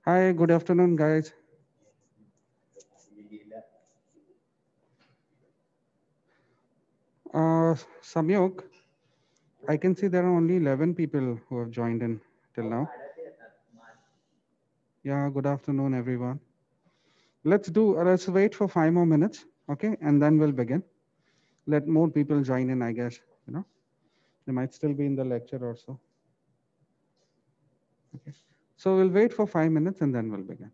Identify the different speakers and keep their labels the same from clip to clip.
Speaker 1: Hi, good afternoon, guys. Samyog, I can see there are only 11 people who have joined in till now. Yeah, good afternoon, everyone. Let's wait for 5 more minutes, okay? And then we'll begin. Let more people join in, I guess, you know. They might still be in the lecture or so. Okay. So we'll wait for 5 minutes and then we'll begin.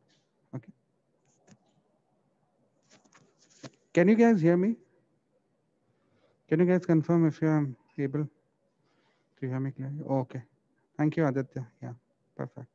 Speaker 1: Okay. Can you guys hear me? Can you guys confirm if you are able to hear me clearly? Oh, okay. Thank you, Aditya. Yeah, perfect.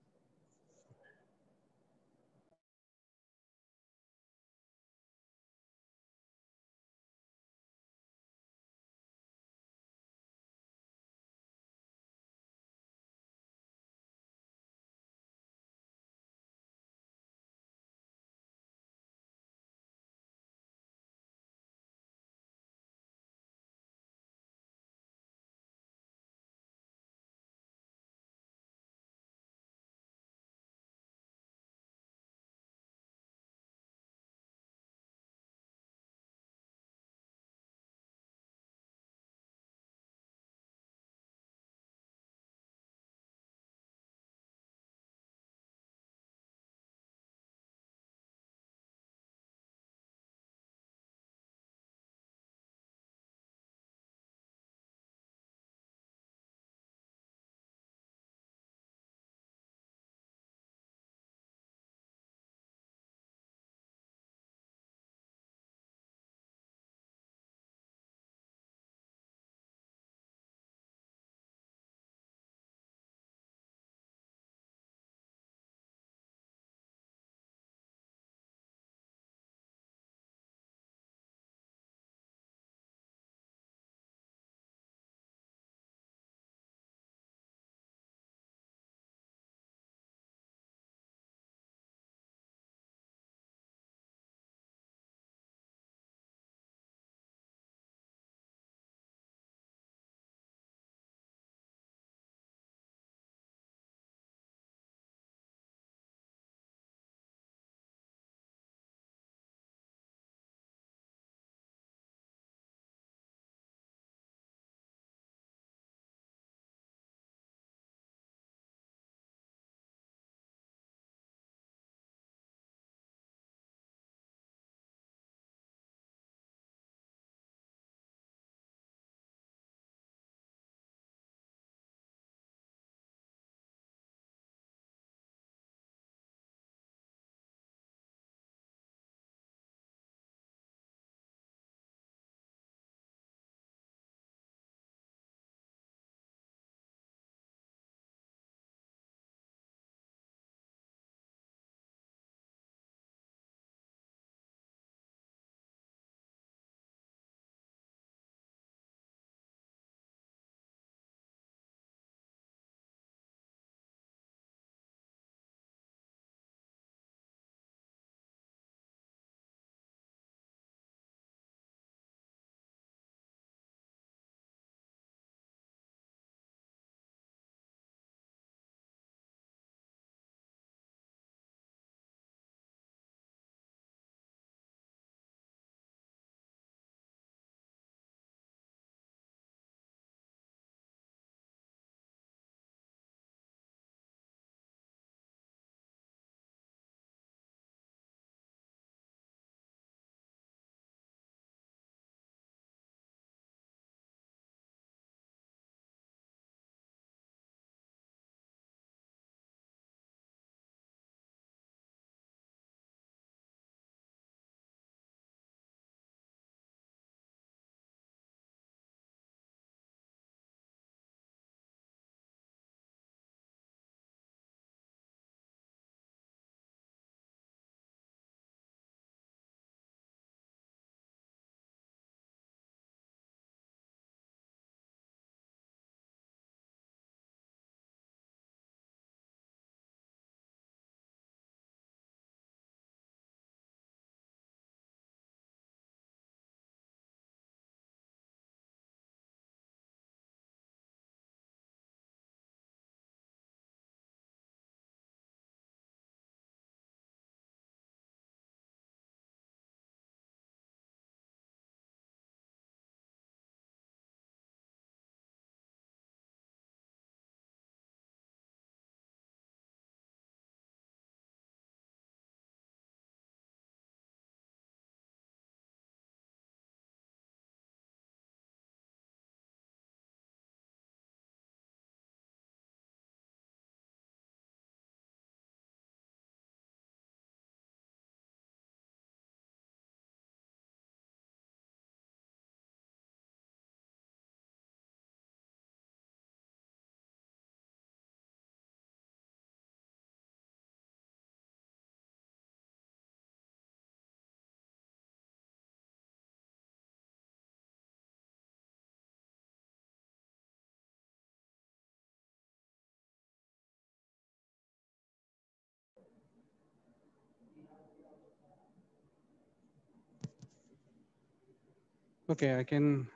Speaker 1: Okay, I can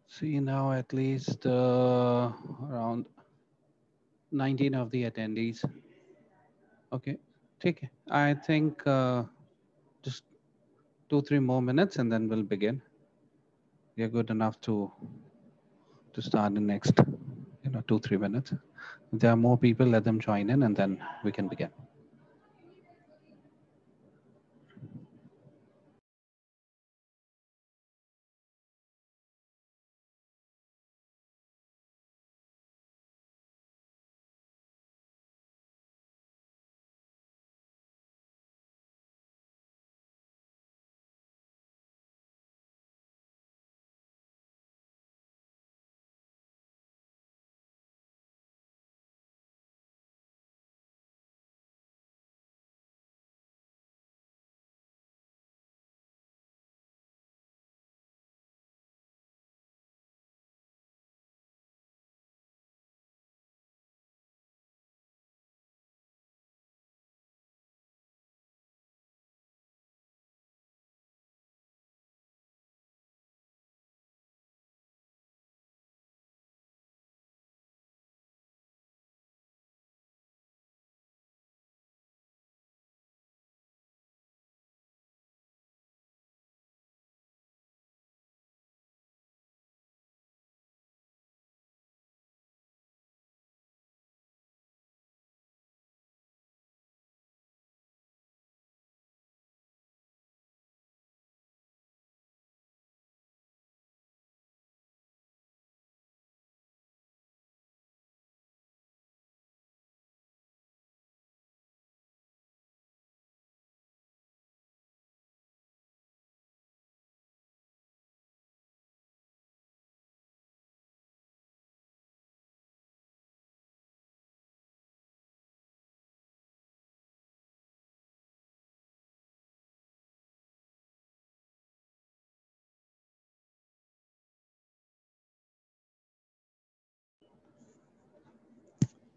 Speaker 1: see now at least around 19 of the attendees. Okay, take it. I think just 2, 3 more minutes and then we'll begin. We are good enough to start in next 2, 3 minutes. If there are more people, let them join in and then we can begin.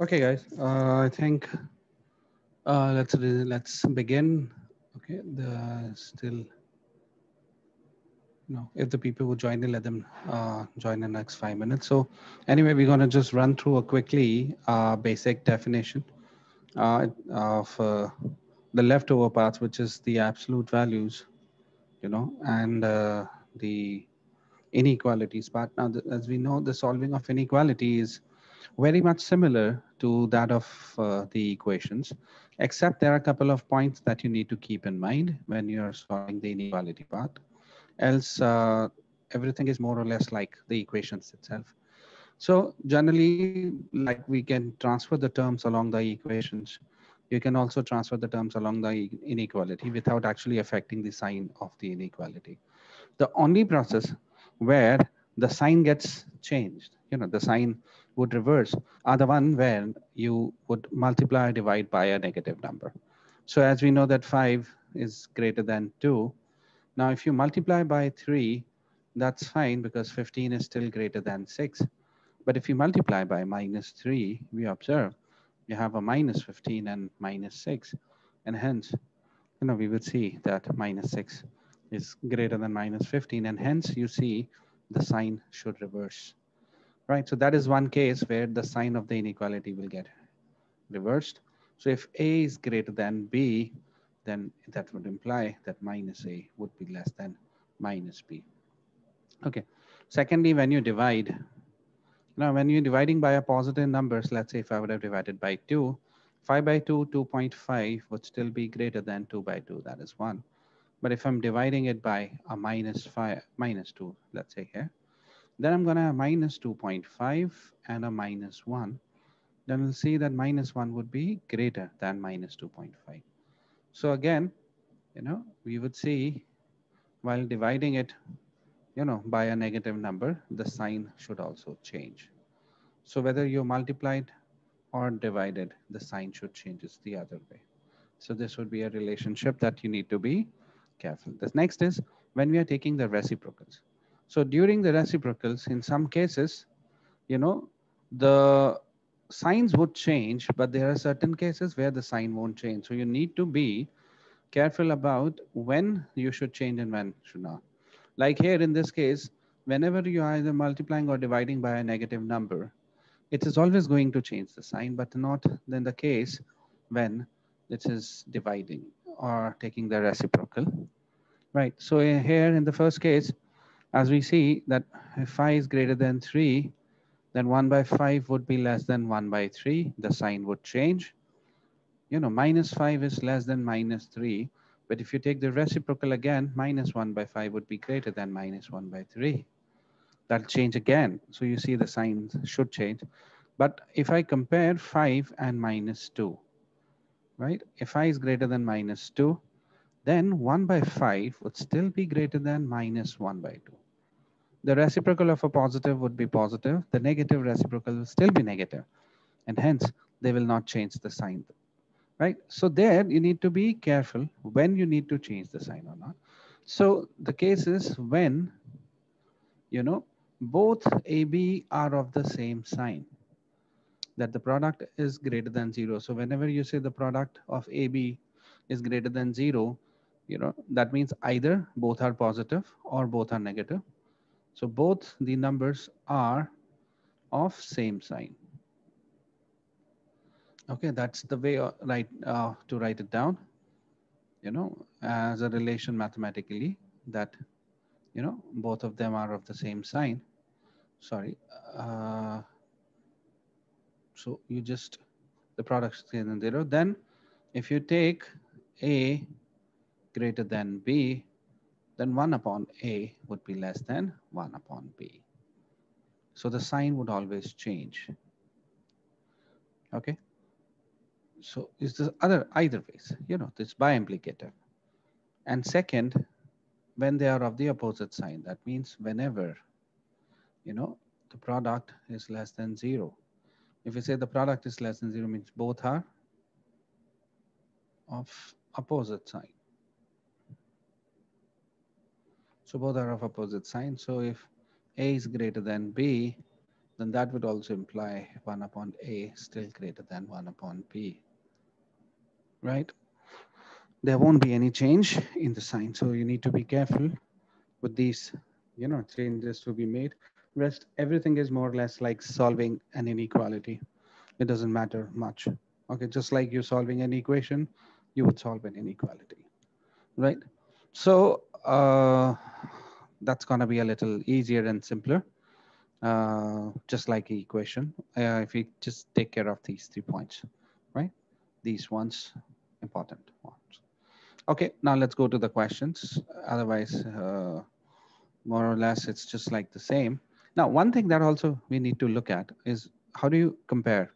Speaker 1: Okay, guys. I think let's begin. Okay, the still if the people who join in, let them join in the next 5 minutes. So anyway, we're gonna just run through a quickly basic definition of the leftover parts, which is the absolute values, and the inequalities part. Now, as we know, the solving of inequality is very much similar to that of the equations, except there are a couple of points that you need to keep in mind when you are solving the inequality part. Else, everything is more or less like the equations itself. So generally, like we can transfer the terms along the equations, you can also transfer the terms along the inequality without actually affecting the sign of the inequality. The only process where the sign gets changed, the sign would reverse, are the one where you would multiply or divide by a negative number. So as we know that 5 is greater than 2, now if you multiply by 3, that's fine because 15 is still greater than 6. But if you multiply by -3, we observe you have a -15 and -6. And hence, we would see that -6 is greater than -15. And hence, you see the sign should reverse. Right? So that is one case where the sign of the inequality will get reversed. So if A is greater than B, then that would imply that -A would be less than -B. Okay. Secondly, when you divide, now when you're dividing by a positive numbers, let's say if I would have divided by 2, 5 by 2, 2.5 would still be greater than 2 by 2, that is 1. But if I'm dividing it by a -2, let's say here, then I'm going to have -2.5 and a -1. Then we'll see that -1 would be greater than -2.5. So again, we would see while dividing it, by a negative number, the sign should also change. So whether you multiplied or divided, the sign should change the other way. So this would be a relationship that you need to be careful. The next is when we are taking the reciprocals. So during the reciprocals, in some cases, the signs would change, but there are certain cases where the sign won't change. So you need to be careful about when you should change and when should not. Like here in this case, whenever you are either multiplying or dividing by a negative number, it is always going to change the sign, but not in the case when it is dividing or taking the reciprocal, right? So here in the first case, as we see that if phi is greater than 3, then 1 by 5 would be less than 1 by 3. The sign would change. Minus 5 is less than minus 3. But if you take the reciprocal again, minus 1 by 5 would be greater than minus 1 by 3. That'll change again. So you see the signs should change. But if I compare 5 and minus 2, right? If I is greater than minus 2, then 1 by 5 would still be greater than minus 1 by 2. The reciprocal of a positive would be positive. The negative reciprocal will still be negative. And hence, they will not change the sign, right? So there, you need to be careful when you need to change the sign or not. So the case is when, both AB are of the same sign, that the product is greater than 0. So whenever you say the product of AB is greater than 0, that means either both are positive or both are negative. So both the numbers are of same sign. Okay, that's the way to write it down, as a relation mathematically, that, both of them are of the same sign. Sorry. So you just, the product is greater than 0. Then if you take A greater than B, then 1 upon A would be less than 1 upon B. So the sign would always change. Okay. So is the either ways, it's bi-implicative. And second, when they are of the opposite sign, that means whenever, the product is less than 0. If you say the product is less than 0, means both are of opposite sign. So both are of opposite sign. So if A is greater than B, then that would also imply 1 upon A still greater than 1 upon B, right? There won't be any change in the sign. So you need to be careful with these, changes to be made. Rest, everything is more or less like solving an inequality. It doesn't matter much. Okay, just like you're solving an equation, you would solve an inequality, right? So that's gonna be a little easier and simpler, just like the equation. If we just take care of these 3 points, right? These ones, important ones. Okay, now let's go to the questions. Otherwise, more or less, it's just like the same. Now, one thing that also we need to look at is how do you compare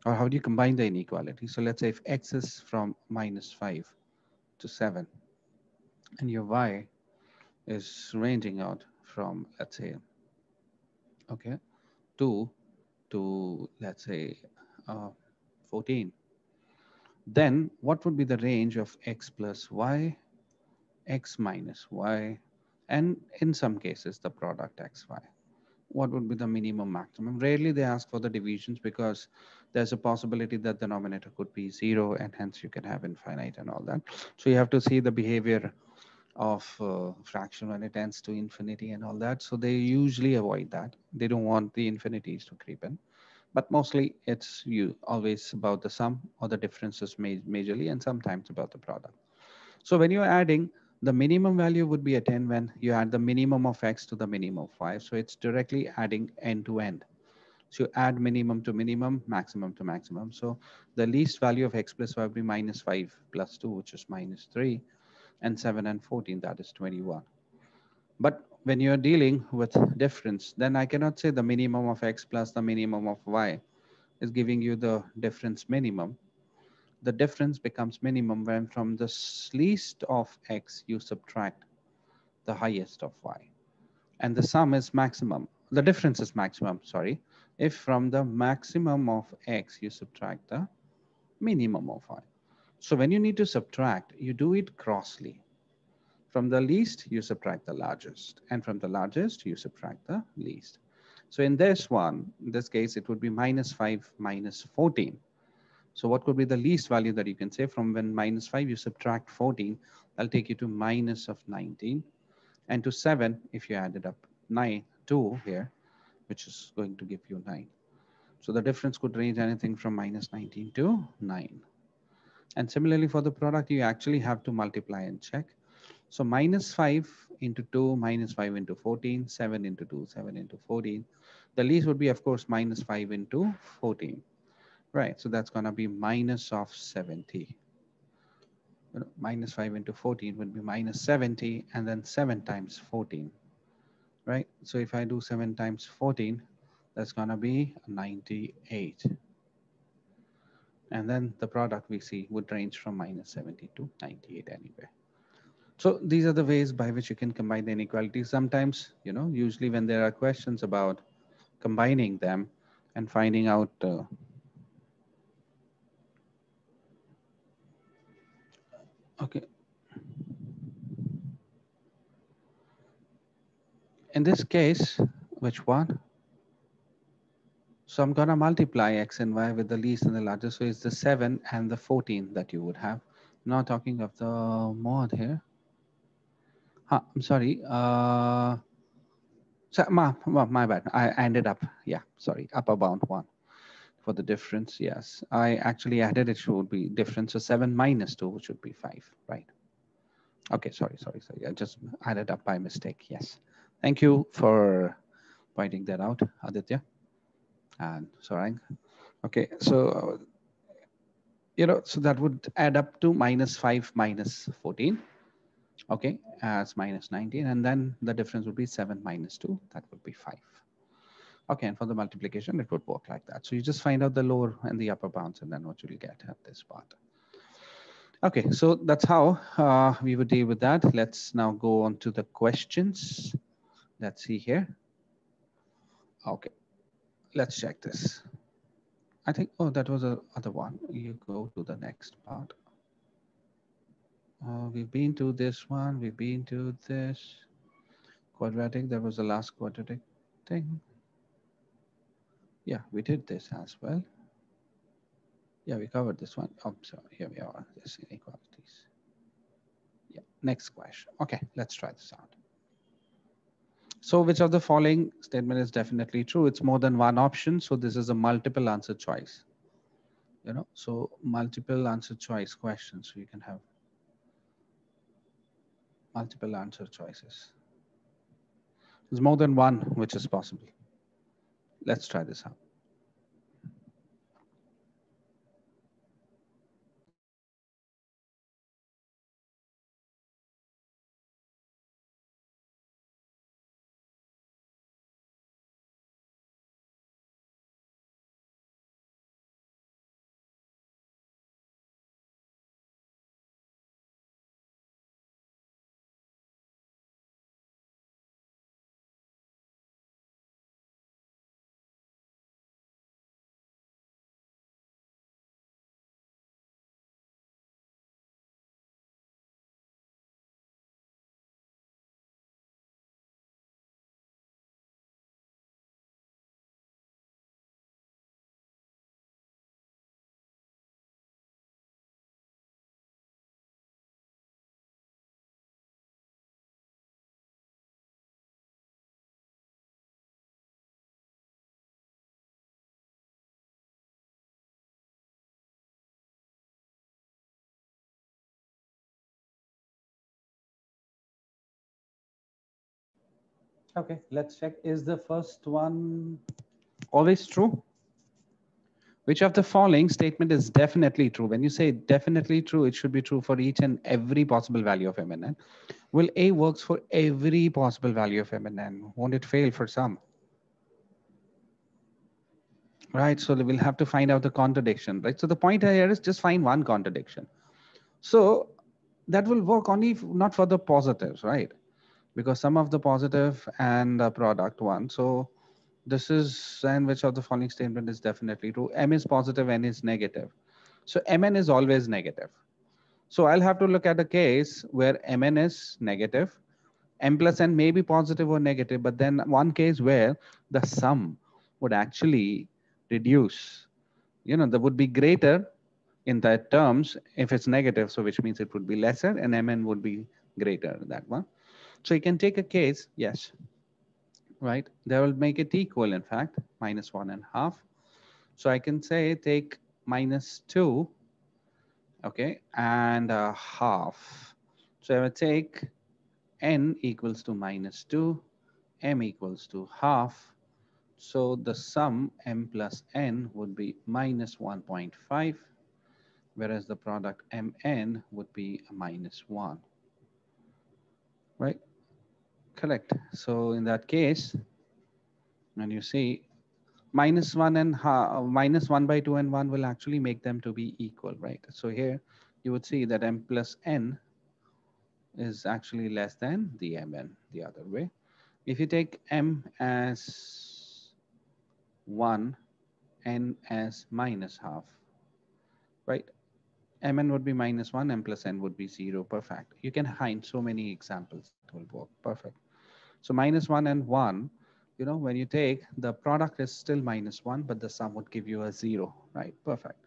Speaker 1: or how do you combine the inequality? So let's say if x is from minus 5 to 7 and your y is ranging out from, let's say, okay, 2 to, let's say, 14, then what would be the range of x plus y, x minus y, and in some cases, the product xy? What would be the minimum maximum? Rarely they ask for the divisions because there's a possibility that the denominator could be 0 and hence you can have infinite and all that. So you have to see the behavior of fraction when it tends to infinity and all that. So they usually avoid that. They don't want the infinities to creep in. But mostly it's always about the sum or the differences majorly, and sometimes about the product. So when you're adding, the minimum value would be a 10 when you add the minimum of x to the minimum of y. So it's directly adding end to end. So you add minimum to minimum, maximum to maximum. So the least value of x plus y would be minus 5 plus 2, which is minus 3, and 7 and 14, that is 21. But when you're dealing with difference, then I cannot say the minimum of x plus the minimum of y is giving you the difference minimum. The difference becomes minimum when from the least of x you subtract the highest of y. And the sum is maximum. The difference is maximum, sorry, if from the maximum of x you subtract the minimum of y. So when you need to subtract, you do it crossly. From the least, you subtract the largest. And from the largest, you subtract the least. So in this one, in this case, it would be minus 5 minus 14. So what could be the least value that you can say? From when minus 5 you subtract 14, that'll take you to minus of 19. And to 7, if you added up 9, 2 here, which is going to give you 9. So the difference could range anything from minus 19 to 9. And similarly for the product, you actually have to multiply and check. So minus 5 into 2, minus 5 into 14, 7 into 2, 7 into 14. The least would be, of course, minus 5 into 14. Right, so that's going to be minus of 70. Minus 5 into 14 would be minus 70, and then 7 times 14. Right, so if I do 7 times 14, that's going to be 98. And then the product we see would range from minus 70 to 98 anyway. So these are the ways by which you can combine the inequalities. Sometimes, usually when there are questions about combining them and finding out, okay, in this case, which one? So I'm going to multiply x and y with the least and the largest. So it's the 7 and the 14 that you would have. Not talking of the mod here. I'm sorry. So my bad. I ended up, yeah, sorry, upper bound 1 for the difference. Yes, I actually added it should be difference. So 7 minus 2, which should be 5, right? Okay, sorry. I just added up by mistake. Yes. Thank you for pointing that out, Aditya and Sarang. Okay, so, so that would add up to minus 5 minus 14. Okay, as minus 19. And then the difference would be 7 minus 2. That would be 5. Okay, and for the multiplication, it would work like that. So you just find out the lower and the upper bounds, and then what you'll get at this part. Okay, so that's how we would deal with that. Let's now go on to the questions. Let's see here. Okay, let's check this. I think, oh, that was the other one. You go to the next part. We've been to this one. We've been to this quadratic. That was the last quadratic thing. Yeah, we did this as well. Yeah, we covered this one. Oh, so here we are, this inequalities. Yeah, next question. Okay, let's try this out. So which of the following statement is definitely true? It's more than one option. So this is a multiple answer choice. So multiple answer choice questions. So you can have multiple answer choices. There's more than one which is possible. Let's try this out. Okay, let's check. Is the first one always true? Which of the following statement is definitely true? When you say definitely true, it should be true for each and every possible value of m and n. Well, A works for every possible value of m and n. Won't it fail for some? Right, so we'll have to find out the contradiction, right? So the point here is just find one contradiction. So that will work only not for the positives, right? Because some of the positive and the product one. So this is, and which of the following statement is definitely true? M is positive, N is negative. So Mn is always negative. So I'll have to look at a case where Mn is negative, M plus N may be positive or negative, but then one case where the sum would actually reduce, that would be greater in that terms if it's negative, so which means it would be lesser, and Mn would be greater, that one. So you can take a case, yes, right? They will make it equal, in fact, minus 1.5. So I can say take minus 2, okay, and a half. So I would take n equals to minus 2, m equals to half. So the sum m plus n would be minus 1.5, whereas the product mn would be a minus 1, right? Correct. So in that case, when you see minus 1 and minus 1 by 2 and 1 will actually make them to be equal, right? So here you would see that m plus n is actually less than the mn the other way. If you take m as 1, n as minus half, right? Mn would be minus 1, m plus n would be 0. Perfect. You can find so many examples that will work. Perfect. So minus 1 and 1, when you take the product is still minus 1, but the sum would give you a 0, right? Perfect.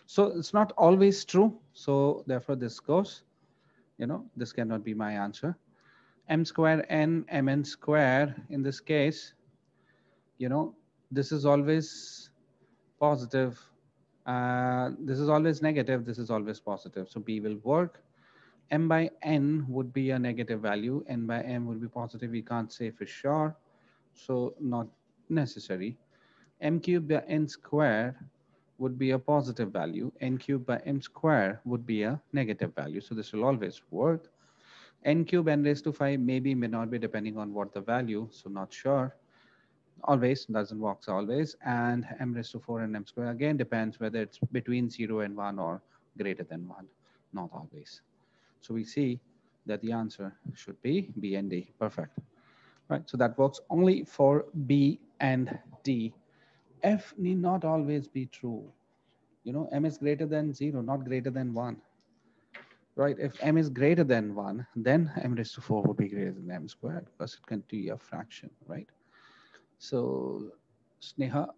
Speaker 1: So it's not always true. So therefore this goes, this cannot be my answer. M square n mn square, in this case, this is always positive. This is always negative. This is always positive. So B will work. M by n would be a negative value. N by m would be positive. We can't say for sure. So not necessary. M cubed by n square would be a positive value. N cubed by m square would be a negative value. So this will always work. N cube n raised to 5 maybe, may not be, depending on what the value. So not sure. Always, doesn't work always. And m raised to 4 and m square, again, depends whether it's between 0 and 1 or greater than 1. Not always. So we see that the answer should be B and D. Perfect. Right. So that works only for B and D. F need not always be true. M is greater than 0, not greater than 1. Right. If m is greater than 1, then m raised to 4 would be greater than m squared because it can be a fraction, right? So Sneha,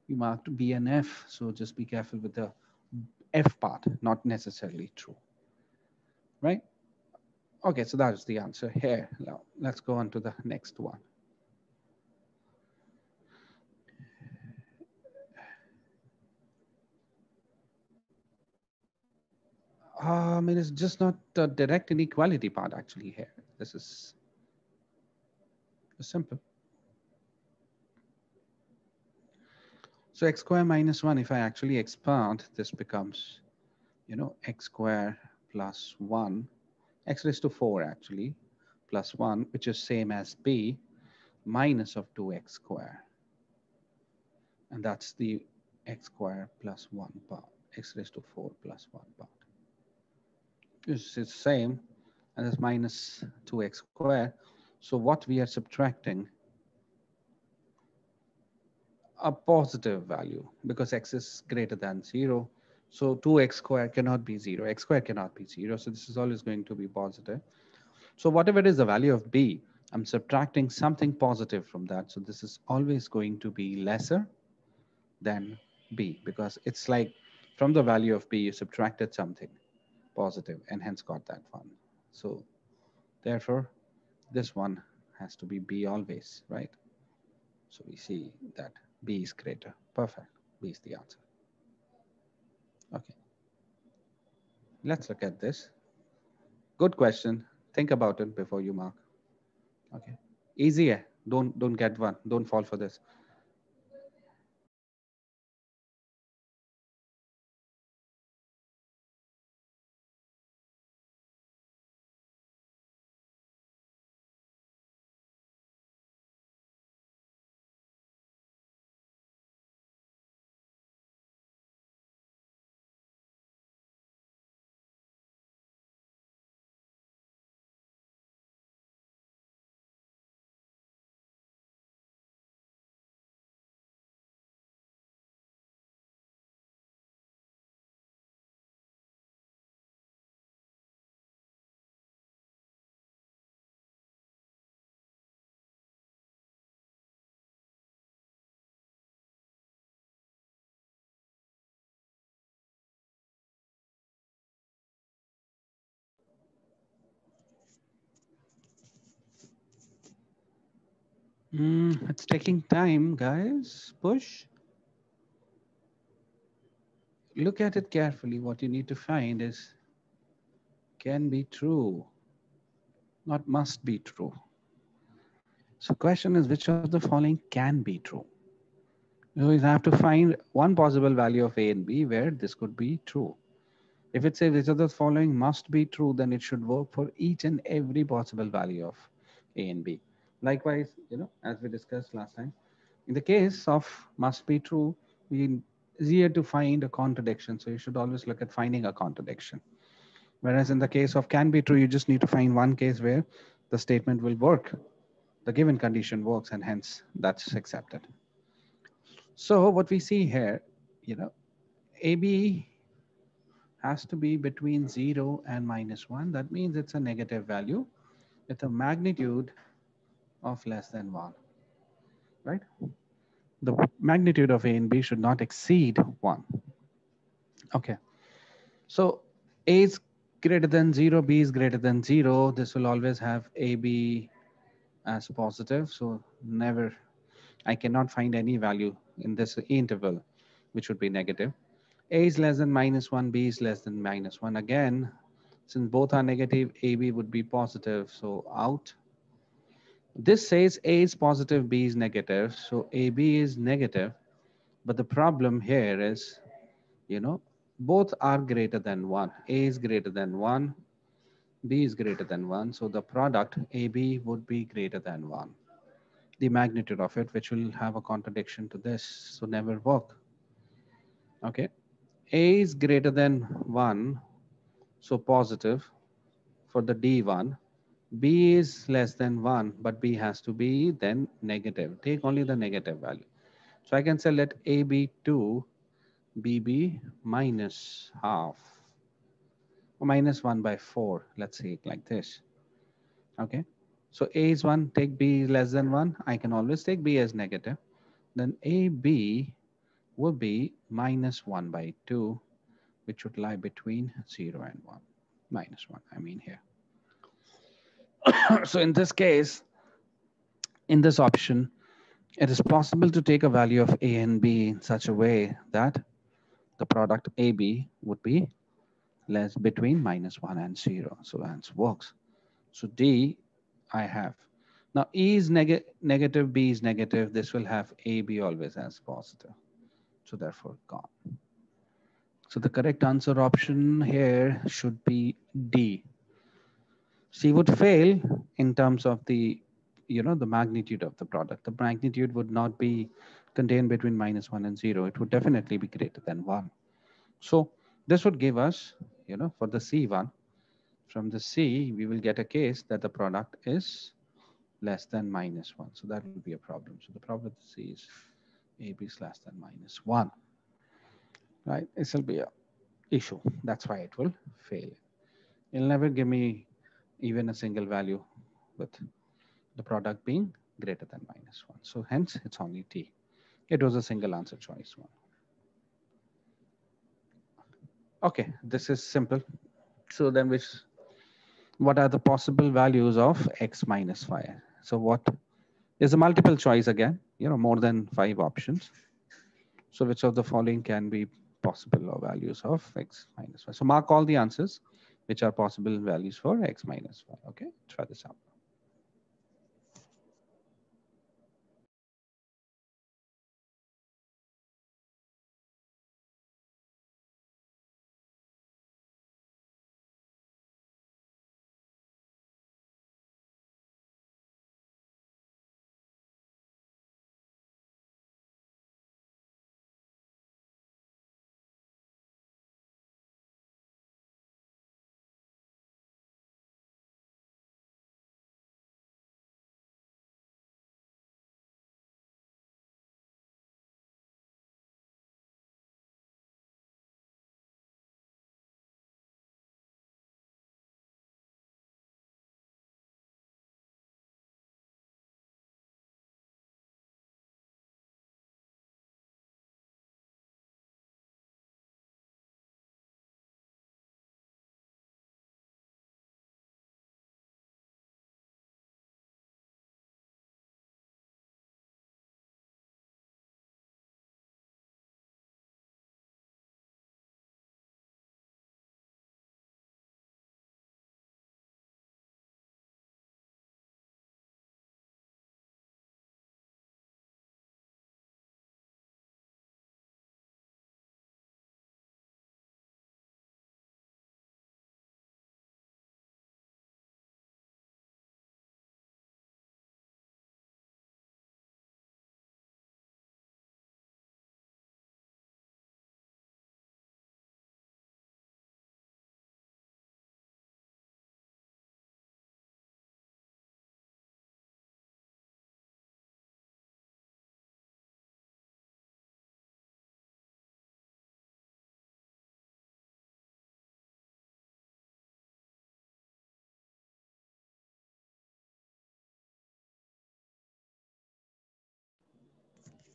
Speaker 1: we marked B and F. So just be careful with the F part, not necessarily true, right? Okay, so that is the answer here. Now let's go on to the next one. It's just not the direct inequality part actually here. This is simple. So x square minus 1, if I actually expand, this becomes, x square plus 1, x raised to 4 actually, plus 1, which is same as b, minus of 2x square. And that's the x square plus 1 part, x raised to 4 plus 1 part. It's the same, and it's minus 2x square. So what we are subtracting, a positive value, because x is greater than 0. So 2x squared cannot be 0. X squared cannot be 0. So this is always going to be positive. So whatever is the value of b, I'm subtracting something positive from that. So this is always going to be lesser than b, because it's like from the value of b, you subtracted something positive and hence got that one. So therefore, this one has to be b always, right? So we see that b is greater. Perfect. B is the answer. Okay. Let's look at this. Good question. Think about it before you mark. Okay. Easy. Don't get one. Don't fall for this.
Speaker 2: It's taking time, guys. Push. Look at it carefully. What you need to find is can be true, not must be true. So question is which of the following can be true? So you have to find one possible value of A and B where this could be true. If it says which of the following must be true, then it should work for each and every possible value of A and B. Likewise, as we discussed last time, in the case of must be true, we easier to find a contradiction. So you should always look at finding a contradiction. Whereas in the case of can be true, you just need to find one case where the statement will work. The given condition works and hence that's accepted. So what we see here, you know, AB has to be between 0 and -1. That means it's a negative value with a magnitude of less than 1, right? The magnitude of A and B should not exceed 1. Okay. So A is greater than 0, B is greater than 0. This will always have AB as positive. So never, I cannot find any value in this interval which would be negative. A is less than -1, B is less than -1. Again, since both are negative, AB would be positive. So out. This says A is positive, B is negative. So AB is negative. But the problem here is, you know, both are greater than 1. A is greater than 1, B is greater than 1. So the product AB would be greater than 1. The magnitude of it, which will have a contradiction to this. So never work. Okay. A is greater than 1, so positive for the D1. B is less than 1, but B has to be then negative. Take only the negative value. So I can say let A be 2, B be minus half, or minus 1 by 4. Let's say it like this. Okay. So A is 1, take B less than 1. I can always take B as negative. Then AB will be minus 1 by 2, which would lie between 0 and 1. Minus 1, I mean here. So in this case, in this option, it is possible to take a value of A and B in such a way that the product AB would be less between -1 and 0. So that works. So D, I have. Now E is negative, B is negative. This will have AB always as positive. So therefore gone. So the correct answer option here should be D. C would fail in terms of the magnitude of the product. The magnitude would not be contained between -1 and 0. It would definitely be greater than 1. So this would give us, for the C1, from the C, we will get a case that the product is less than -1. So that will be a problem. So the problem with C is AB is less than -1, right? This will be a issue. That's why it will fail. It'll never give me even a single value with the product being greater than -1. So hence it's only T. It was a single answer choice one. Okay, this is simple. So then what are the possible values of x minus 5? So what is a multiple choice again, more than 5 options. So which of the following can be possible or values of x minus 5? So mark all the answers which are possible values for x minus 5. Okay, try this out.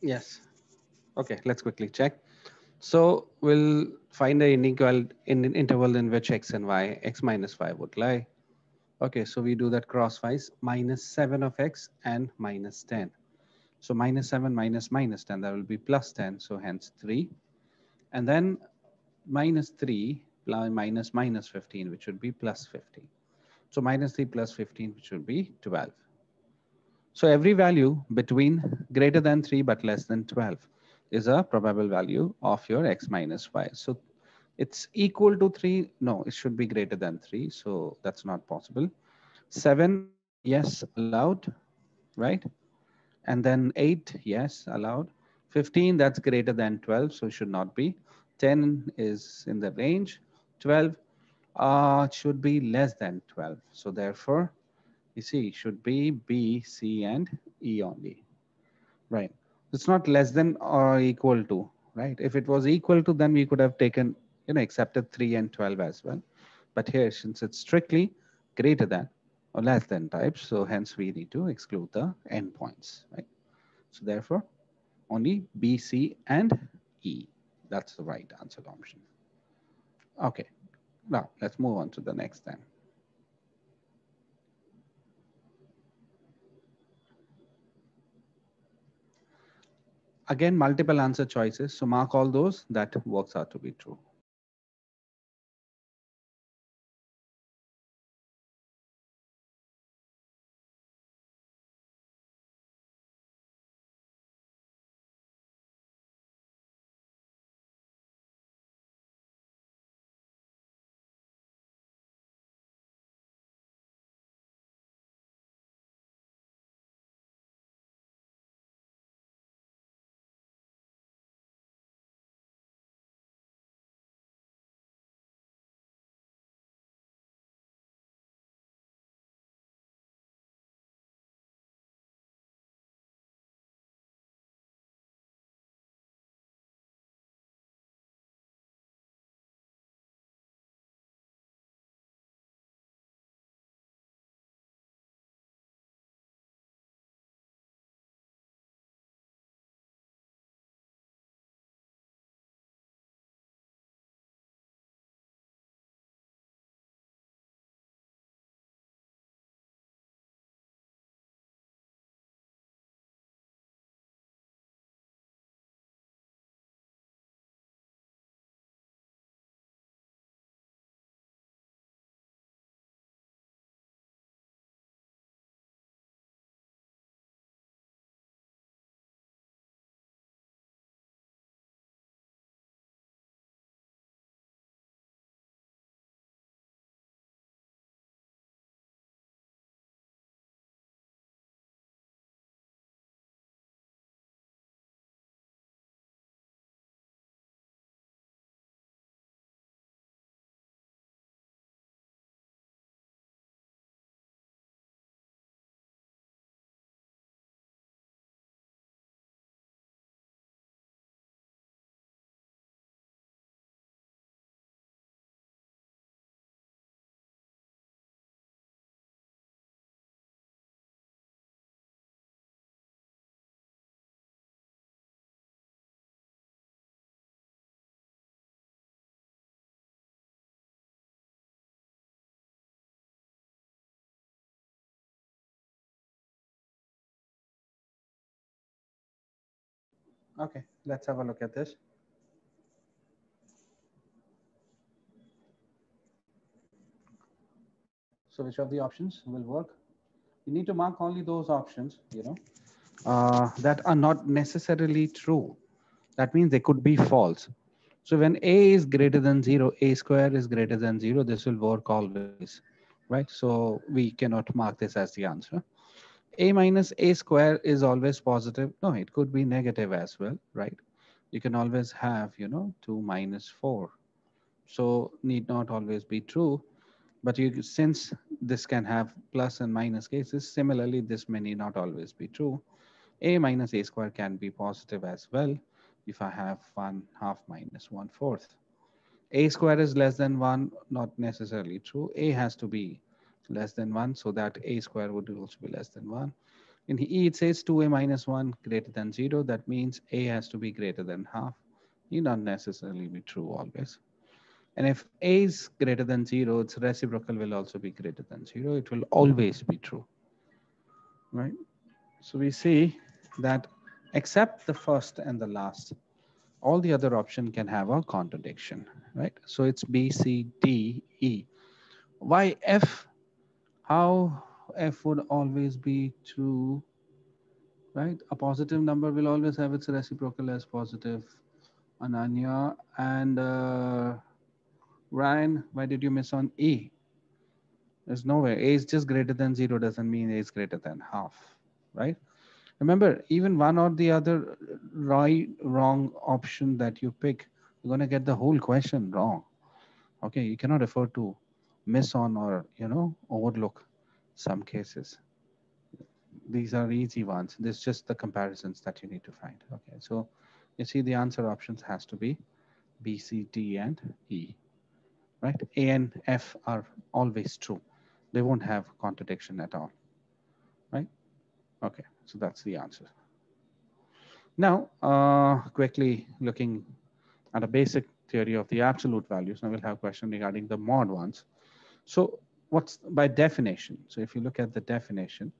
Speaker 2: Yes. Okay, let's quickly check. So we'll find the inequal in an interval in which x and y, x minus y would lie. Okay, so we do that crosswise, minus 7 of x and minus 10. So minus 7 minus minus 10, that will be plus 10, so hence 3. And then minus 3 minus minus 15, which would be plus 15. So minus 3 plus 15, which would be 12. So every value between greater than 3 but less than 12 is a probable value of your x minus y. So it's equal to 3. No, it should be greater than 3. So that's not possible. 7, yes, allowed, right? And then 8, yes, allowed. 15, that's greater than 12, so should not be. 10 is in the range. 12 should be less than 12. So therefore, you see, should be B, C, and E only, right? It's not less than or equal to, right? If it was equal to, then we could have taken, accepted 3 and 12 as well. But here, since it's strictly greater than or less than types, so hence we need to exclude the endpoints, right? So therefore, only B, C, and E. That's the right answer option. Okay, now let's move on to the next then. Again, multiple answer choices. So mark all those that works out to be true. Okay, let's have a look at this. So which of the options will work? You need to mark only those options, that are not necessarily true. That means they could be false. So when a is greater than 0, a square is greater than 0, this will work always, right? So we cannot mark this as the answer. A minus a square is always positive. No, it could be negative as well, right? You can always have, 2 minus 4. So need not always be true. But since this can have plus and minus cases, similarly, this may need not always be true. A minus a square can be positive as well if I have 1 half minus 1/4. A square is less than 1, not necessarily true. A has to be less than 1 so that a square would also be less than 1. In E, it says 2a minus 1 greater than 0. That means a has to be greater than half. Need not necessarily be true always. And if a is greater than 0, its reciprocal will also be greater than 0. It will always be true, right? So we see that except the first and the last, all the other option can have a contradiction, right? So it's B, C, D, E. Why F? How F would always be true, right? A positive number will always have its reciprocal as positive. Ananya and Ryan, why did you miss on E? There's nowhere. A is just greater than 0 doesn't mean A is greater than half, right? Remember, even one or the other right, wrong option that you pick, you're going to get the whole question wrong. Okay, you cannot afford to miss on or, overlook some cases. These are easy ones. This is just the comparisons that you need to find. Okay, so you see the answer options has to be B, C, D, and E, right? A and F are always true. They won't have contradiction at all, right? Okay, so that's the answer. Now, quickly looking at a basic theory of the absolute values. Now we'll have a question regarding the mod ones. So what's by definition? So if you look at the definition,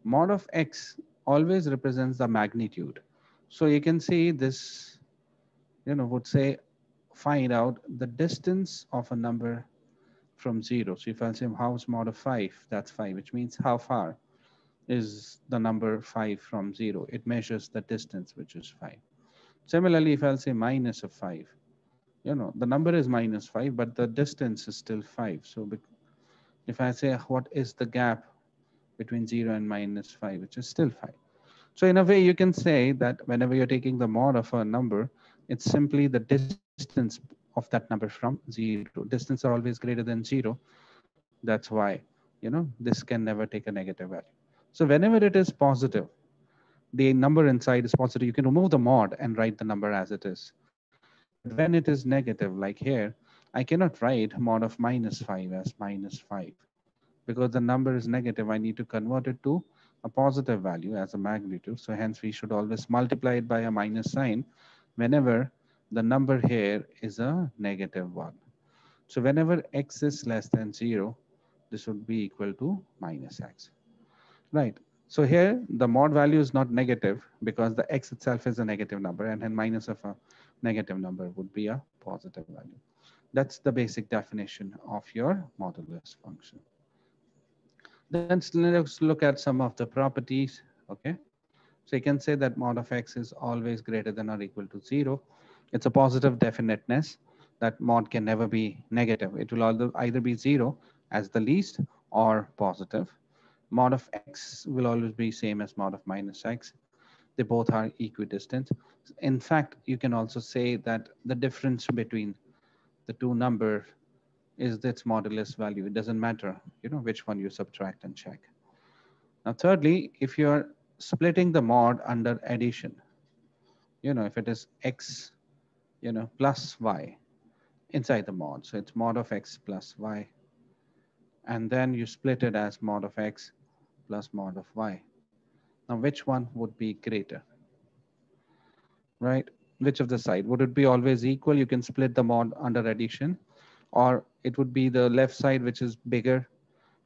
Speaker 2: mod of x always represents the magnitude. So you can see this, would say find out the distance of a number from 0. So if I say how's mod of 5, that's 5, which means how far is the number 5 from 0. It measures the distance, which is 5. Similarly, if I'll say minus of 5, the number is minus 5, but the distance is still 5. So if I say what is the gap between 0 and minus 5, which is still 5. So in a way, you can say that whenever you're taking the mod of a number, it's simply the distance of that number from 0. Distance are always greater than 0. That's why, this can never take a negative value. So whenever it is positive, the number inside is positive, you can remove the mod and write the number as it is. But when it is negative, like here, I cannot write mod of minus 5 as minus 5 because the number is negative. I need to convert it to a positive value as a magnitude. So hence we should always multiply it by a minus sign whenever the number here is a negative one. So whenever x is less than 0, this would be equal to minus x, right? So here the mod value is not negative because the x itself is a negative number, and then minus of a negative number would be a positive value. That's the basic definition of your modulus function. Then let's look at some of the properties. Okay, so you can say that mod of x is always greater than or equal to 0. It's a positive definiteness that mod can never be negative. It will either be 0 as the least or positive. Mod of x will always be same as mod of minus x. They both are equidistant. In fact, you can also say that the difference between the two numbers is its modulus value. It doesn't matter, which one you subtract and check. Now, thirdly, if you're splitting the mod under addition, if it is x, plus y inside the mod, so it's mod of x plus y, and then you split it as mod of x plus mod of y. Now, which one would be greater, right? Which of the side? Would it be always equal? You can split the mod under addition, or it would be the left side, which is bigger,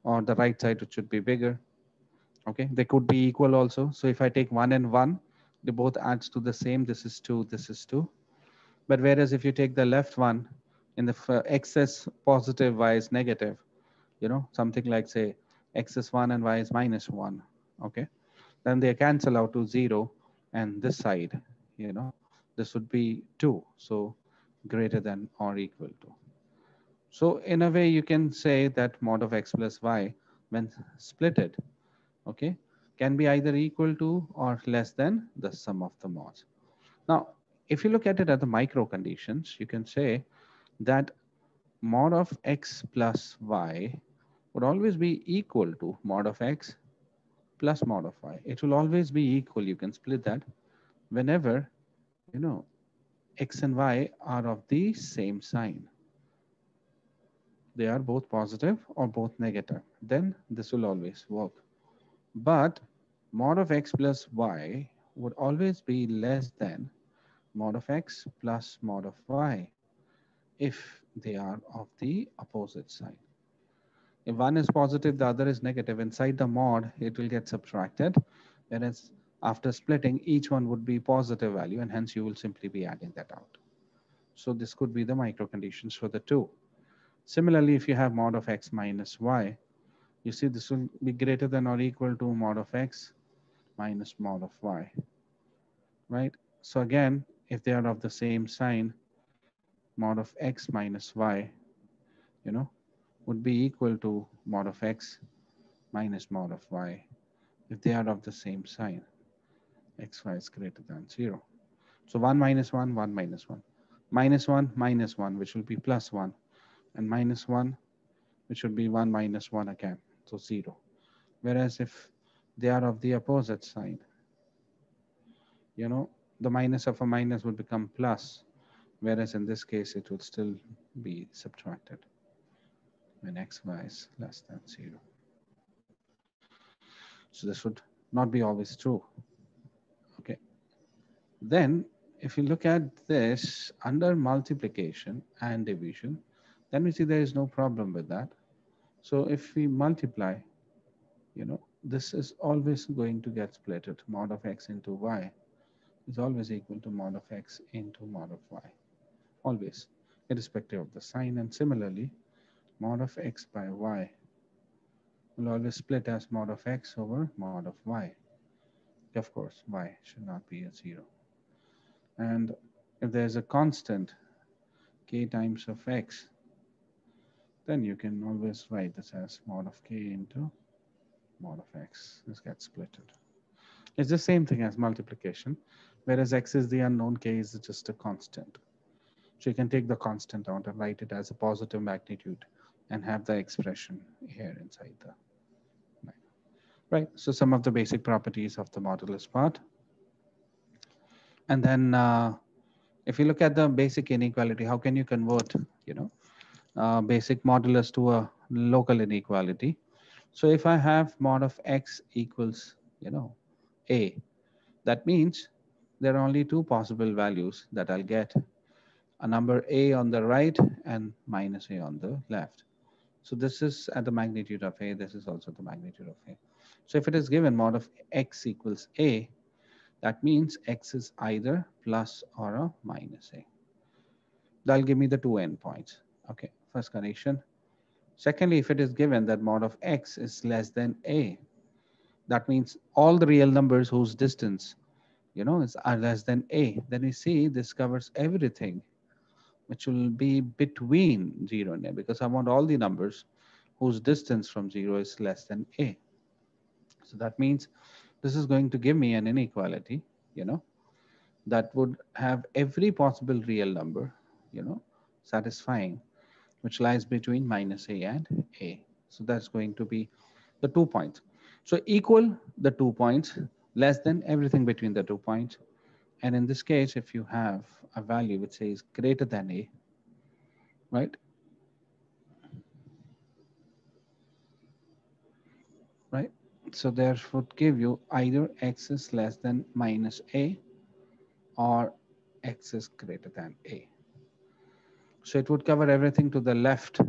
Speaker 2: or the right side, which should be bigger. Okay, they could be equal also. So if I take 1 and 1, they both adds to the same. This is 2, this is 2. But whereas if you take the left one, in the x is positive, y is negative, something like say x is 1 and y is minus 1. Okay, then they cancel out to 0, and this side, this would be 2. So greater than or equal to. So in a way, you can say that mod of x plus y, when splitted, okay, can be either equal to or less than the sum of the mods. Now, if you look at it at the micro conditions, you can say that mod of x plus y would always be equal to mod of x plus mod of y. It will always be equal. You can split that whenever, x and y are of the same sign. They are both positive or both negative. Then this will always work. But mod of x plus y would always be less than mod of x plus mod of y if they are of the opposite sign. If one is positive, the other is negative. Inside the mod, it will get subtracted, whereas after splitting, each one would be positive value, and hence you will simply be adding that out. So this could be the micro conditions for the two. Similarly, if you have mod of x minus y, you see this will be greater than or equal to mod of x minus mod of y, right? So again, if they are of the same sign, mod of x minus y, you know, would be equal to mod of x minus mod of y if they are of the same sign. Xy is greater than 0. So 1 minus 1, 1 minus 1. Minus 1, which will be plus 1. And minus 1, which would be 1 minus 1 again, so 0. Whereas if they are of the opposite sign, you know, the minus of a minus would become plus, whereas in this case it would still be subtracted when xy is less than 0. So this would not be always true. Okay. Then if you look at this under multiplication and division, then we see there is no problem with that. So if we multiply, this is always going to get splitted. Mod of x into y is always equal to mod of x into mod of y, always, irrespective of the sign. And similarly, mod of x by y will always split as mod of x over mod of y. Of course, y should not be a 0. And if there's a constant k times of x, then you can always write this as mod of k into mod of x. This gets splitted. It's the same thing as multiplication, whereas x is the unknown, k is just a constant. So you can take the constant out and write it as a positive magnitude and have the expression here inside the line. Right, so some of the basic properties of the modulus part. And then if you look at the basic inequality, how can you convert, basic modulus to a local inequality? So if I have mod of x equals, a, that means there are only two possible values that I'll get, a number a on the right and minus a on the left. So this is at the magnitude of a, this is also the magnitude of a. So if it is given mod of x equals a, that means x is either plus or a minus a. That'll give me the two endpoints. Okay, first condition. Secondly, if it is given that mod of x is less than a, that means all the real numbers whose distance, are less than a, then we see this covers everything which will be between 0 and a, because I want all the numbers whose distance from 0 is less than a. So that means this is going to give me an inequality, that would have every possible real number, satisfying, which lies between minus a and a. So that's going to be the 2 points. So equal the 2 points, less than everything between the 2 points. And in this case, if you have a value which says greater than a, right? Right? So there would give you either x is less than minus a or x is greater than a. So it would cover everything to the left,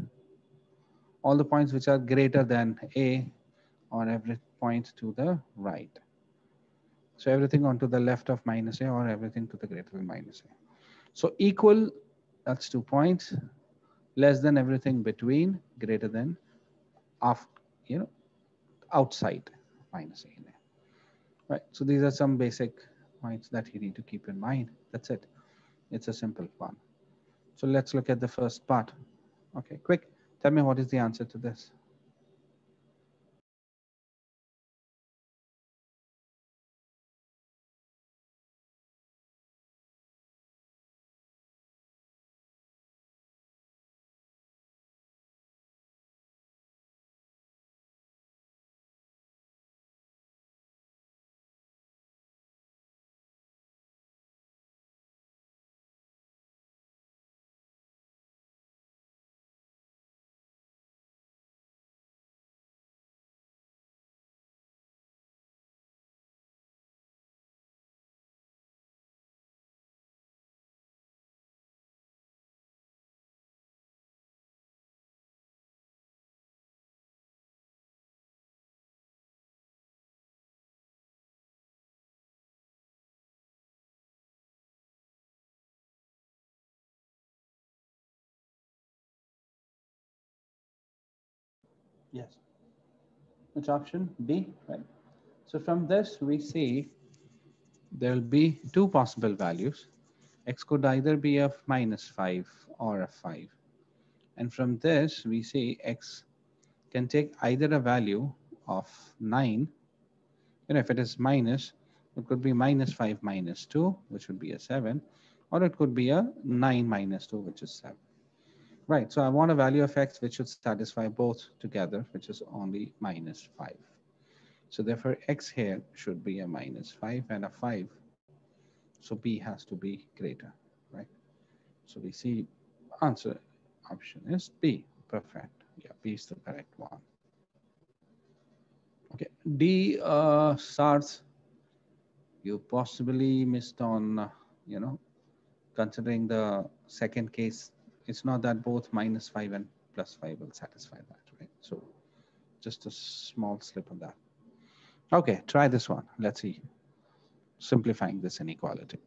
Speaker 2: all the points which are greater than a, or every point to the right. So everything onto the left of minus a or everything to the greater than minus a. So equal, that's 2 points, less than everything between, greater than, of, outside minus a. Right. So these are some basic points that you need to keep in mind. That's it. It's a simple one. So let's look at the first part. Okay, quick. Tell me what is the answer to this. Yes. Which option? B, right? So from this, we see there will be two possible values. X could either be a -5 or a 5. And from this, we see X can take either a value of 9. If it is minus, it could be -5 minus 2, which would be a 7, or it could be a 9 minus 2, which is 7. Right, so I want a value of X which should satisfy both together, which is only -5. So therefore, X here should be a -5 and a 5. So B has to be greater, right? So we see answer option is B. Perfect. Yeah, B is the correct one. Okay, D, SARS, you possibly missed on, considering the second case, it's not that both -5 and +5 will satisfy that, right? So just a small slip on that. Okay, try this one. Let's see, simplifying this inequality.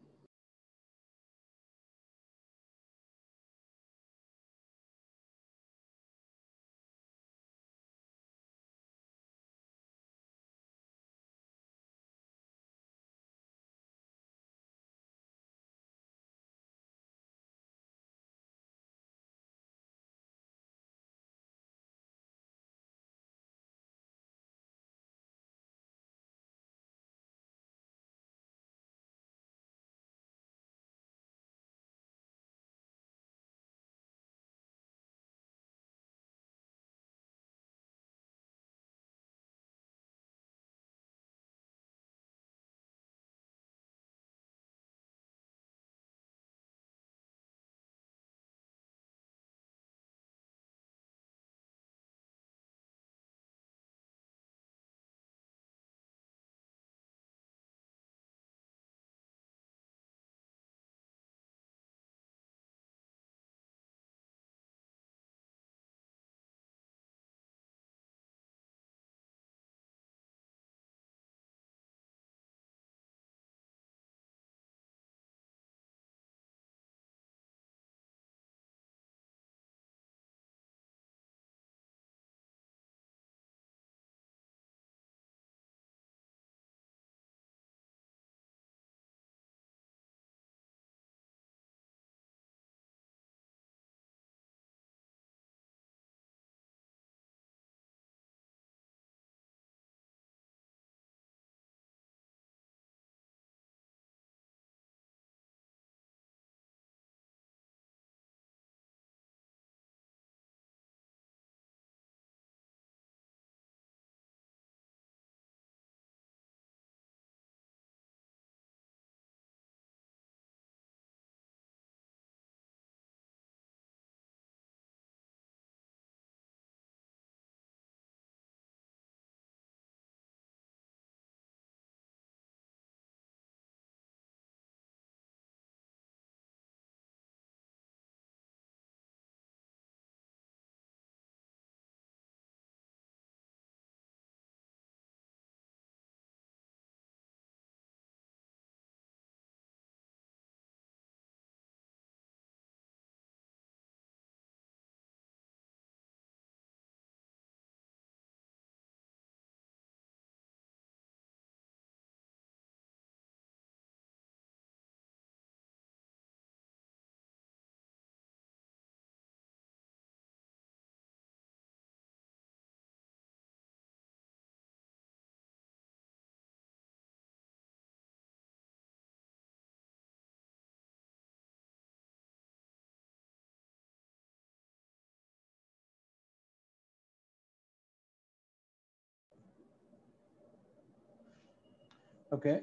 Speaker 2: Okay.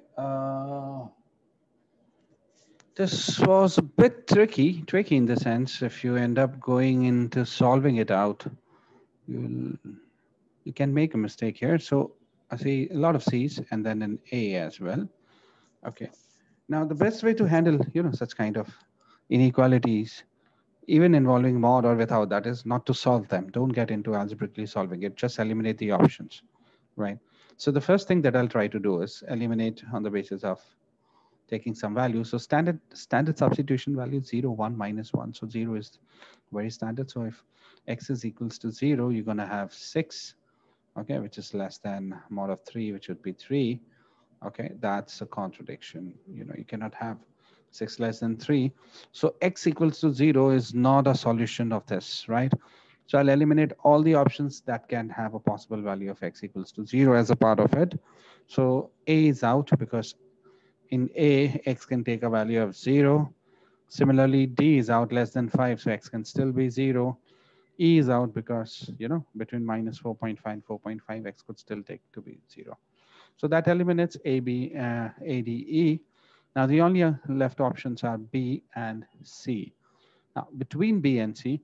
Speaker 2: This was a bit tricky in the sense if you end up going into solving it out, you'll you can make a mistake here. So I see a lot of C's and then an A as well. Okay. Now the best way to handle, such kind of inequalities, even involving mod or without, that is not to solve them. Don't get into algebraically solving it. Just eliminate the options, right? So the first thing that I'll try to do is eliminate on the basis of taking some value. So standard substitution value 0, 1, -1. So 0 is very standard. So if x is equals to 0, you're going to have 6, okay, which is less than mod of 3, which would be 3. Okay, that's a contradiction. You know, you cannot have 6 less than 3. So x equals to 0 is not a solution of this, right? So I'll eliminate all the options that can have a possible value of x equals to 0 as a part of it. So a is out because in a, x can take a value of 0. Similarly, d is out less than 5, so x can still be 0. E is out because, you know, between -4.5 and 4.5, x could still take to be 0. So that eliminates A, B, A, D, E. Now the only left options are B and C. Now between B and C,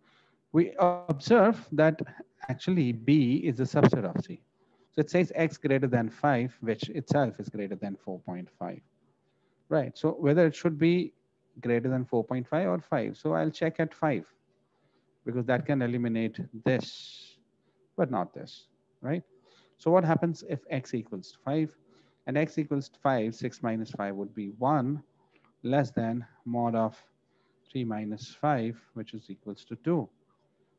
Speaker 2: we observe that actually B is a subset of C. So it says x greater than 5, which itself is greater than 4.5. Right, so whether it should be greater than 4.5 or 5. So I'll check at 5 because that can eliminate this, but not this, right? So what happens if x equals to 5? And x equals to 5, 6 minus 5 would be 1 less than mod of 3 minus 5, which is equals to 2.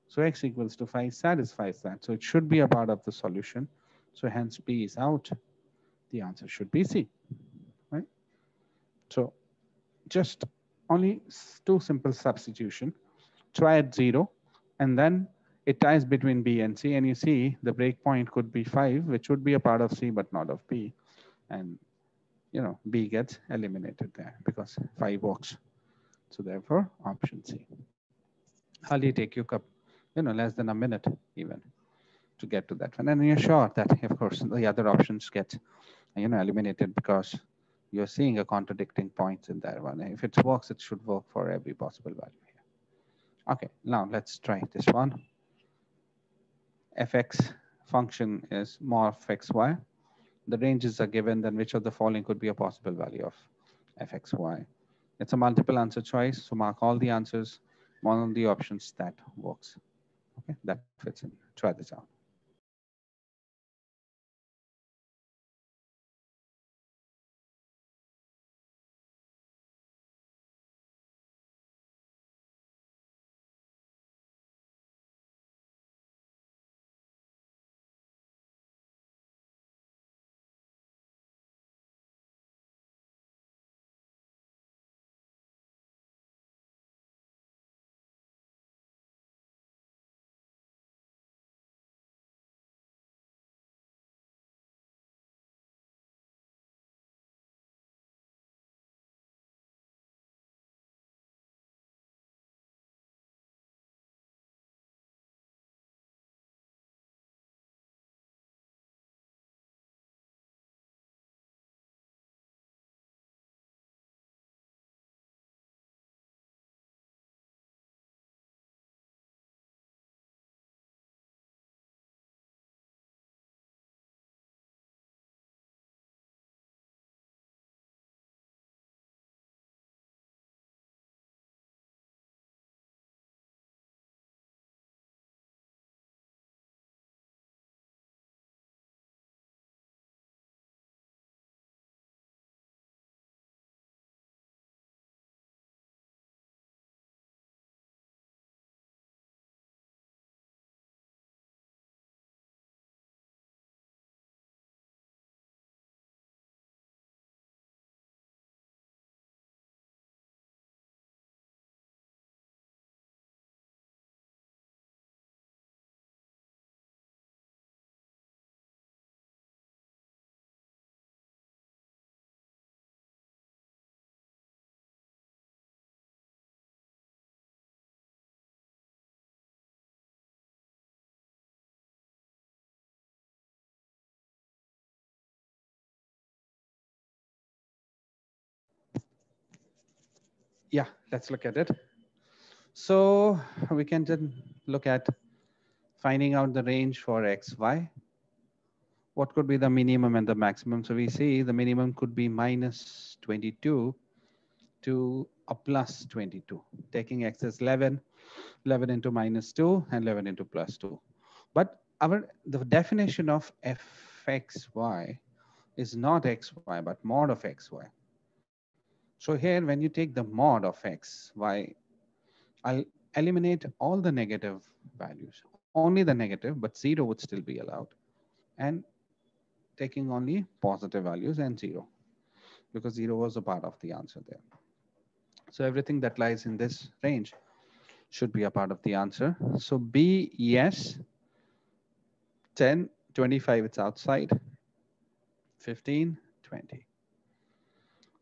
Speaker 2: So x equals to 5 satisfies that. So it should be a part of the solution. So hence B is out. The answer should be C, right? So just only two simple substitution. Try at 0, and then it ties between B and C, and you see the breakpoint could be 5, which would be a part of C but not of B, and you know B gets eliminated there because 5 works. So therefore, option C. Hardly take you less than a minute even to get to that one, and you're sure that of course the other options get eliminated because you're seeing a contradicting points in that one. If it works, it should work for every possible value here. Okay, now let's try this one. Fx function is morph xy. The ranges are given, then which of the following could be a possible value of fxy? It's a multiple answer choice, so mark all the answers, one of the options that works. Okay, that fits in. Try this out. Yeah, let's look at it. So we can then look at finding out the range for x, y. What could be the minimum and the maximum? So we see the minimum could be -22 to a +22, taking x as 11, 11 into -2, and 11 into +2. But the definition of fxy is not xy, but mod of xy. So here, when you take the mod of x, y, I'll eliminate all the negative values, only the negative, but 0 would still be allowed. And taking only positive values and 0, because 0 was a part of the answer there. So everything that lies in this range should be a part of the answer. So B, yes, 10, 25, it's outside, 15, 20.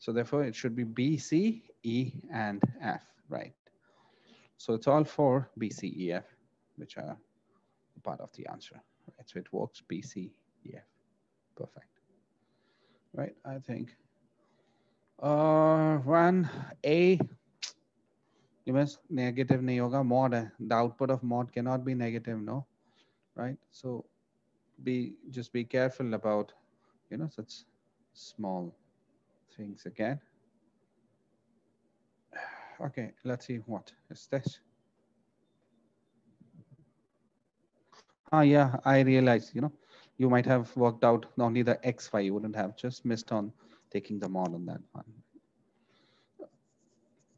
Speaker 2: So therefore, it should be B, C, E, and F, right? So it's all for B, C, E, F, which are part of the answer, right? So it works B, C, E, F. Perfect, right? I think. One A, you must negative nahi hoga, mod hai. The output of mod cannot be negative, no, right? So just be careful about, such small things again. Okay, let's see what is this. Yeah, I realize, you might have worked out only the XY. You wouldn't have just missed on taking the mod on that one.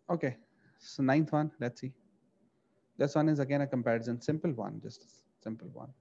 Speaker 2: Okay, so ninth one, let's see. This one is again a comparison, simple one, just a simple one.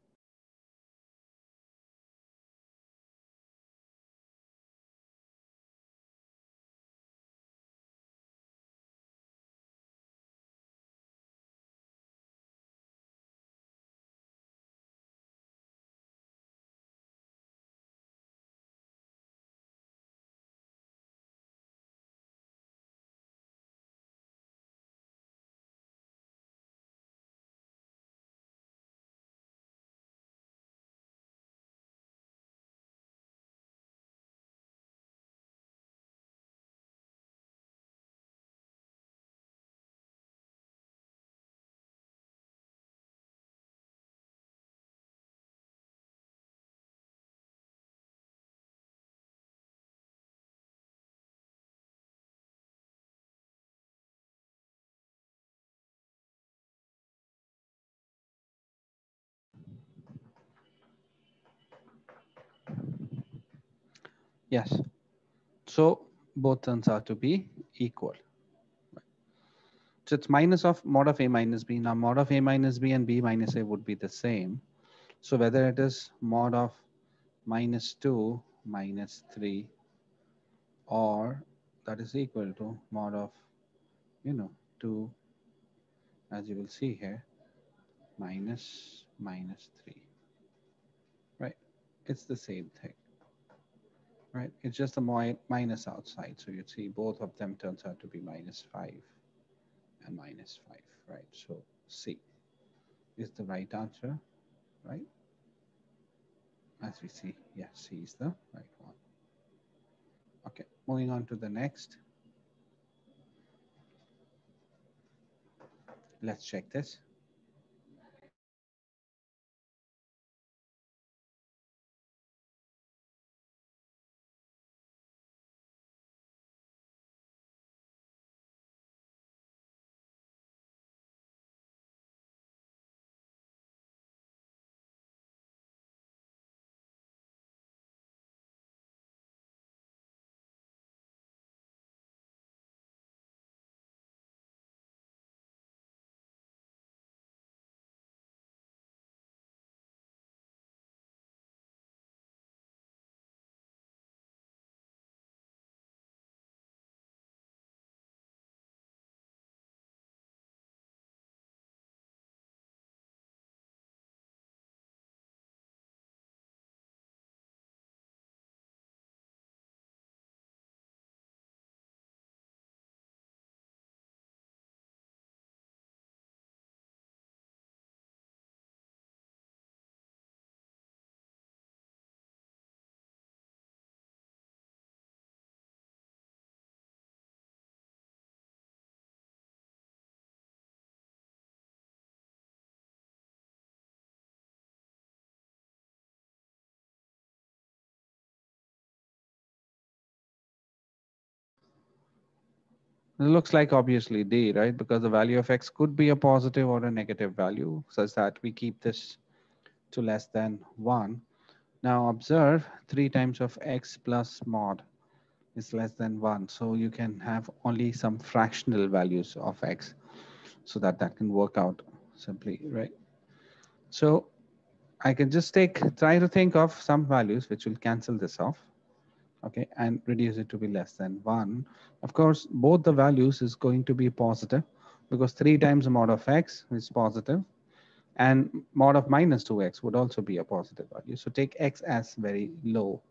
Speaker 2: Yes, so both turns out to be equal. So it's minus of mod of A minus B. Now mod of A minus B and B minus A would be the same. So whether it is mod of minus 2 minus 3, or that is equal to mod of, 2, as you will see here, minus 3, right? It's the same thing, right? It's just a minus outside. So you'd see both of them turns out to be minus 5 and minus 5, right? So C is the right answer, right? As we see, yeah, C is the right one. Okay, moving on to the next. Let's check this. It looks like obviously D, right? Because the value of X could be a positive or a negative value, such that we keep this to less than 1. Now observe 3 times of X plus mod. is less than 1. So you can have only some fractional values of x so that that can work out simply, right? So I can just try to think of some values which will cancel this off, okay, and reduce it to be less than 1. Of course, both the values is going to be positive because 3 times mod of x is positive, and mod of minus 2x would also be a positive value. So take x as very low,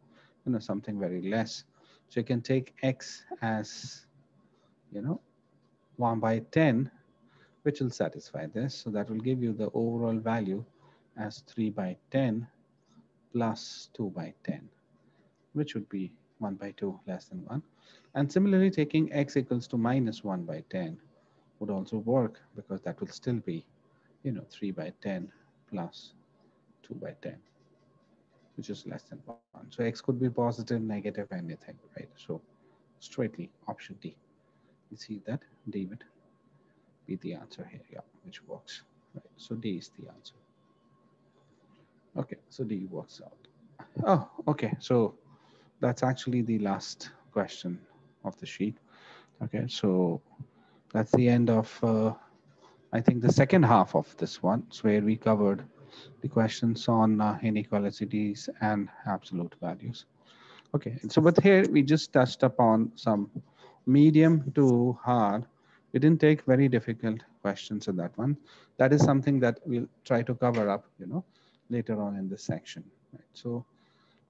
Speaker 2: something very less. So you can take x as, 1 by 10, which will satisfy this. So that will give you the overall value as 3 by 10 plus 2 by 10, which would be 1 by 2 less than 1. And similarly, taking x equals to minus 1 by 10 would also work because that will still be, 3 by 10 plus 2 by 10, which is less than 1. So x could be positive, negative, anything, right? So straightly option D. You see that D would be the answer here, yeah, which works, right? So D is the answer. Okay, so D works out. Oh, okay, so that's actually the last question of the sheet. Okay, so that's the end of, I think, the second half of this one, where we covered the questions on inequalities and absolute values. Okay, so but here we just touched upon some medium to hard. We didn't take very difficult questions in that one. That is something that we'll try to cover up, later on in this section. Right. So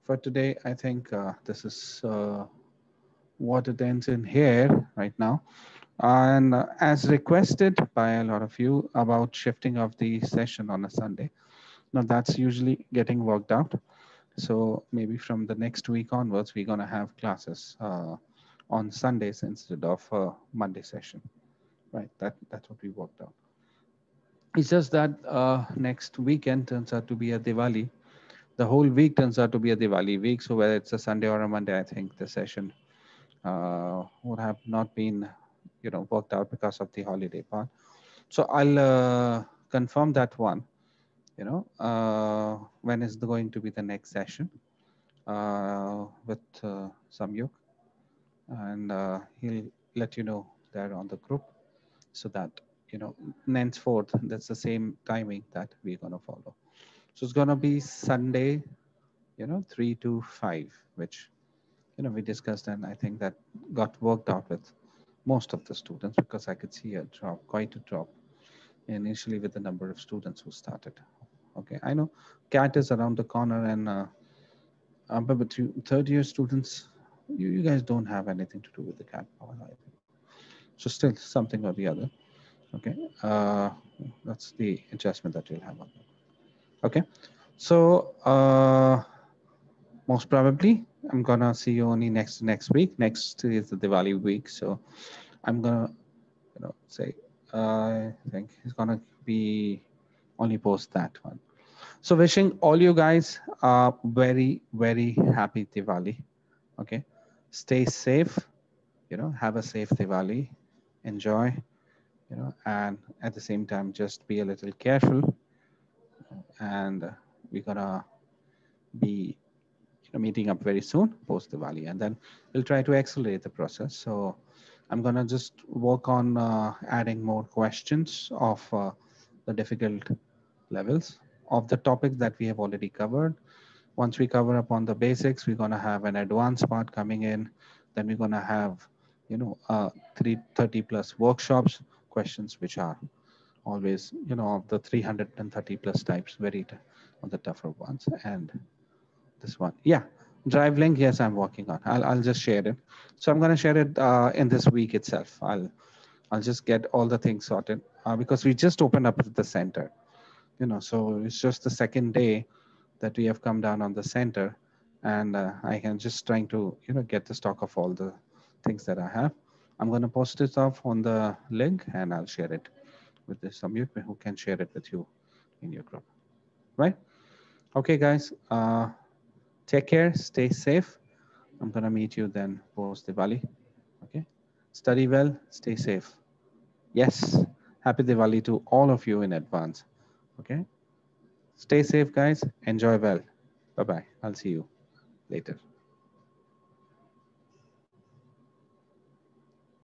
Speaker 2: for today, I think this is what it ends in here right now. And as requested by a lot of you about shifting of the session on a Sunday, now that's usually getting worked out. So maybe from the next week onwards, we're going to have classes on Sundays instead of Monday session, right? That's what we worked out. It's just that next weekend turns out to be a Diwali. The whole week turns out to be a Diwali week. So whether it's a Sunday or a Monday, I think the session would have not been, worked out because of the holiday part. So I'll confirm that one, when is going to be the next session with Samyuk, and he'll let you know there on the group so that, henceforth, that's the same timing that we're going to follow. So it's going to be Sunday, 3 to 5, which, we discussed, and I think that got worked out with most of the students because I could see a drop, quite a drop initially with the number of students who started. Okay, I know CAT is around the corner, and but you third year students, you guys don't have anything to do with the CAT power, I think. So still something or the other. Okay, that's the adjustment that you'll have on that. Okay, so most probably I'm gonna see you only next week. Next is the Diwali week, so I'm gonna, say I think it's gonna be only post that one. So wishing all you guys a very, very happy Diwali. Okay, stay safe. Have a safe Diwali. Enjoy. And at the same time, just be a little careful. And we're gonna be, meeting up very soon post Diwali, and then we'll try to accelerate the process. So I'm gonna just work on adding more questions of the difficult levels of the topics that we have already covered. Once we cover up on the basics, we're gonna have an advanced part coming in. Then we're gonna have, 330 plus workshops questions, which are always, of the 330 plus types, very on the tougher ones. And this one, yeah, drive link, yes, I'm working on. I'll just share it. So I'm gonna share it in this week itself. I'll just get all the things sorted because we just opened up the center. So it's just the second day that we have come down on the center, and I can just trying to get the stock of all the things that I have. I'm going to post it off on the link, and I'll share it with this Samyuk who can share it with you in your group, right? Okay, guys, take care, stay safe. I'm going to meet you then post Diwali. Okay, study well, stay safe. Yes, happy Diwali to all of you in advance. Okay, stay safe, guys. Enjoy well. Bye bye. I'll see you later.